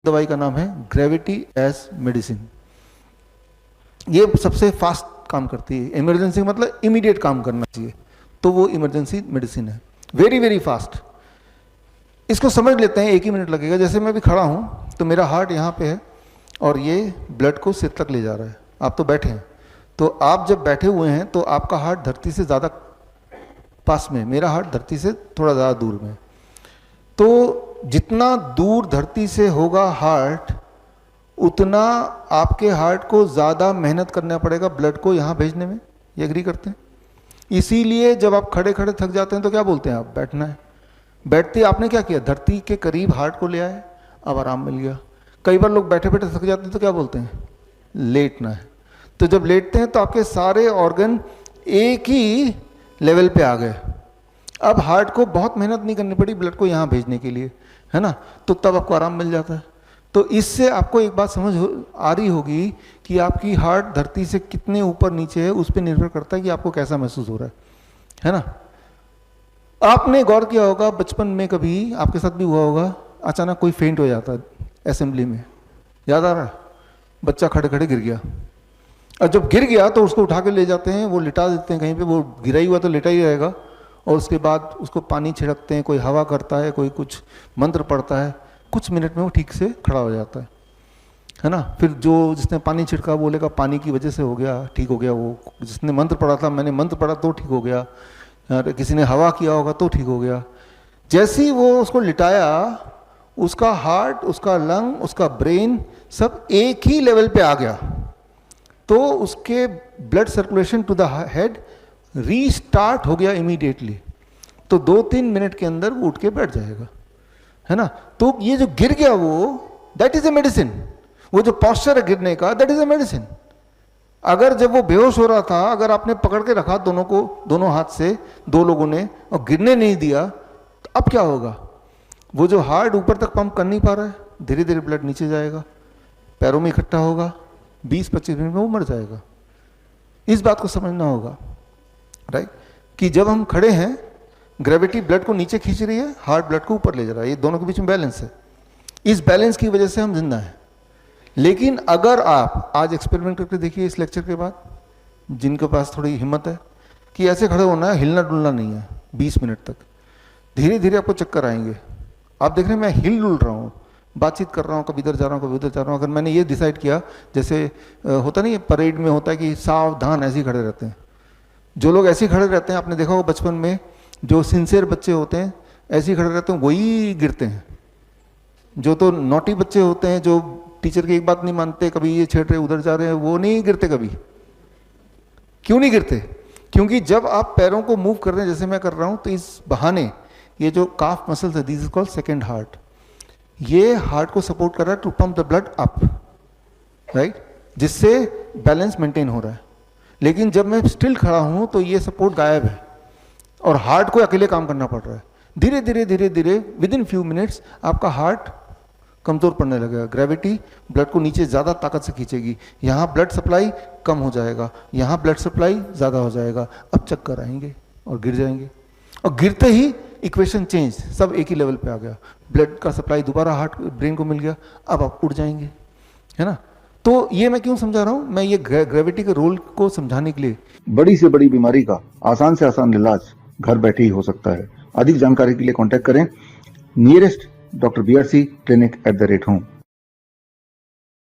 दवाई का नाम है ग्रेविटी एज मेडिसिन। ये सबसे फास्ट काम करती है। इमरजेंसी मतलब इमीडिएट काम करना चाहिए, तो वो इमरजेंसी मेडिसिन है, वेरी वेरी फास्ट। इसको समझ लेते हैं, 1 ही मिनट लगेगा। जैसे मैं भी खड़ा हूँ तो मेरा हार्ट यहाँ पे है और ये ब्लड को सिर तक ले जा रहा है। आप तो बैठे हैं, तो आप जब बैठे हुए हैं तो आपका हार्ट धरती से ज़्यादा पास में, मेरा हार्ट धरती से थोड़ा ज़्यादा दूर में। तो जितना दूर धरती से होगा हार्ट, उतना आपके हार्ट को ज़्यादा मेहनत करना पड़ेगा ब्लड को यहाँ भेजने में। ये एग्री करते हैं? इसीलिए जब आप खड़े खड़े थक जाते हैं तो क्या बोलते हैं आप? बैठना है। बैठते आपने क्या किया? धरती के करीब हार्ट को ले आए, अब आराम मिल गया। कई बार लोग बैठे बैठे थक जाते हैं तो क्या बोलते हैं? लेटना है। तो जब लेटते हैं तो आपके सारे ऑर्गन एक ही लेवल पे आ गए। अब हार्ट को बहुत मेहनत नहीं करनी पड़ी ब्लड को यहाँ भेजने के लिए, है ना? तो तब आपको आराम मिल जाता है। तो इससे आपको एक बात समझ आ रही होगी कि आपकी हार्ट धरती से कितने ऊपर नीचे है, उस पर निर्भर करता है कि आपको कैसा महसूस हो रहा है ना? आपने गौर किया होगा, बचपन में कभी आपके साथ भी हुआ होगा, अचानक कोई फेंट हो जाता है असेंबली में, याद आ रहा है? बच्चा खड़े खड़े गिर गया, और जब गिर गया तो उसको उठा के ले जाते हैं, वो लिटा देते हैं कहीं पे, वो गिरा ही हुआ तो लेटा ही रहेगा, और उसके बाद उसको पानी छिड़कते हैं, कोई हवा करता है, कोई कुछ मंत्र पढ़ता है, कुछ मिनट में वो ठीक से खड़ा हो जाता है ना? फिर जो जिसने पानी छिड़का बोलेगा पानी की वजह से हो गया, ठीक हो गया। वो जिसने मंत्र पढ़ा था, मैंने मंत्र पढ़ा तो ठीक हो गया, किसी ने हवा किया होगा तो ठीक हो गया। जैसे ही वो उसको लिटाया, उसका हार्ट, उसका लंग, उसका ब्रेन सब एक ही लेवल पे आ गया। तो उसके blood circulation to the head restart हो गया इमीडिएटली। तो 2-3 मिनट के अंदर वो उठ के बैठ जाएगा, है ना? तो ये जो गिर गया वो, दैट इज ए मेडिसिन। वो जो पॉस्चर है गिरने का, दैट इज ए मेडिसिन। अगर जब वो बेहोश हो रहा था, अगर आपने पकड़ के रखा दोनों को, दोनों हाथ से, 2 लोगों ने, और गिरने नहीं दिया, तो अब क्या होगा? वो जो हार्ट ऊपर तक पंप कर नहीं पा रहा है, धीरे धीरे ब्लड नीचे जाएगा, पैरों में इकट्ठा होगा, 20-25 मिनट में वो मर जाएगा। इस बात को समझना होगा, राइट? कि जब हम खड़े हैं, ग्रेविटी ब्लड को नीचे खींच रही है, हार्ट ब्लड को ऊपर ले जा रहा है, ये दोनों के बीच में बैलेंस है। इस बैलेंस की वजह से हम जिंदा हैं। लेकिन अगर आप आज एक्सपेरिमेंट करके देखिए इस लेक्चर के बाद, जिनके पास थोड़ी हिम्मत है, कि ऐसे खड़े होना है, हिलना डुलना नहीं है 20 मिनट तक, धीरे धीरे आपको चक्कर आएंगे। आप देख रहे हैं मैं हिल डुल रहा हूँ, बातचीत कर रहा हूँ, कभी इधर जा रहा हूँ, कभी उधर जा रहा हूँ। अगर मैंने ये डिसाइड किया, जैसे होता नहीं है परेड में होता है कि सावधान, ऐसे ही खड़े रहते हैं। जो लोग ऐसे ही खड़े रहते हैं, आपने देखा होगा बचपन में, जो सिंसियर बच्चे होते हैं ऐसे ही खड़े रहते हैं, वही गिरते हैं। जो तो नॉटी बच्चे होते हैं, जो टीचर की एक बात नहीं मानते, कभी ये छेड़ रहे उधर जा रहे हैं, वो नहीं गिरते कभी। क्यों नहीं गिरते? क्योंकि जब आप पैरों को मूव कर रहे हैं, जैसे मैं कर रहा हूं, तो इस बहाने ये जो काफ मसल्स है, this is called second heart, ये हार्ट को सपोर्ट कर रहा है to pump the blood up, right? जिससे बैलेंस मेंटेन हो रहा है। लेकिन जब मैं स्टिल खड़ा हूं तो ये सपोर्ट गायब है और हार्ट को अकेले काम करना पड़ रहा है। धीरे धीरे धीरे धीरे विद इन फ्यू मिनट्स आपका हार्ट कमजोर पड़ने लगेगा। ग्रेविटी ब्लड को नीचे ज़्यादा ताकत से खींचेगी, यहाँ ब्लड सप्लाई कम हो जाएगा, यहाँ ब्लड सप्लाई ज़्यादा हो जाएगा। अब चक्कर आएंगे और गिर जाएंगे, और गिरते ही इक्वेशन चेंज, सब एक ही लेवल पे आ गया। ब्लड का सप्लाई दोबारा हार्ट ब्रेन को मिल गया, अब आप उड़ जाएंगे, है ना? तो ये मैं क्यों समझा रहा हूँ? मैं ये ग्रेविटी के रोल को समझाने के लिए। बड़ी से बड़ी बीमारी का आसान से आसान इलाज घर बैठे ही हो सकता है। अधिक जानकारी के लिए कांटेक्ट करें nearest doctor BRC clinic @home।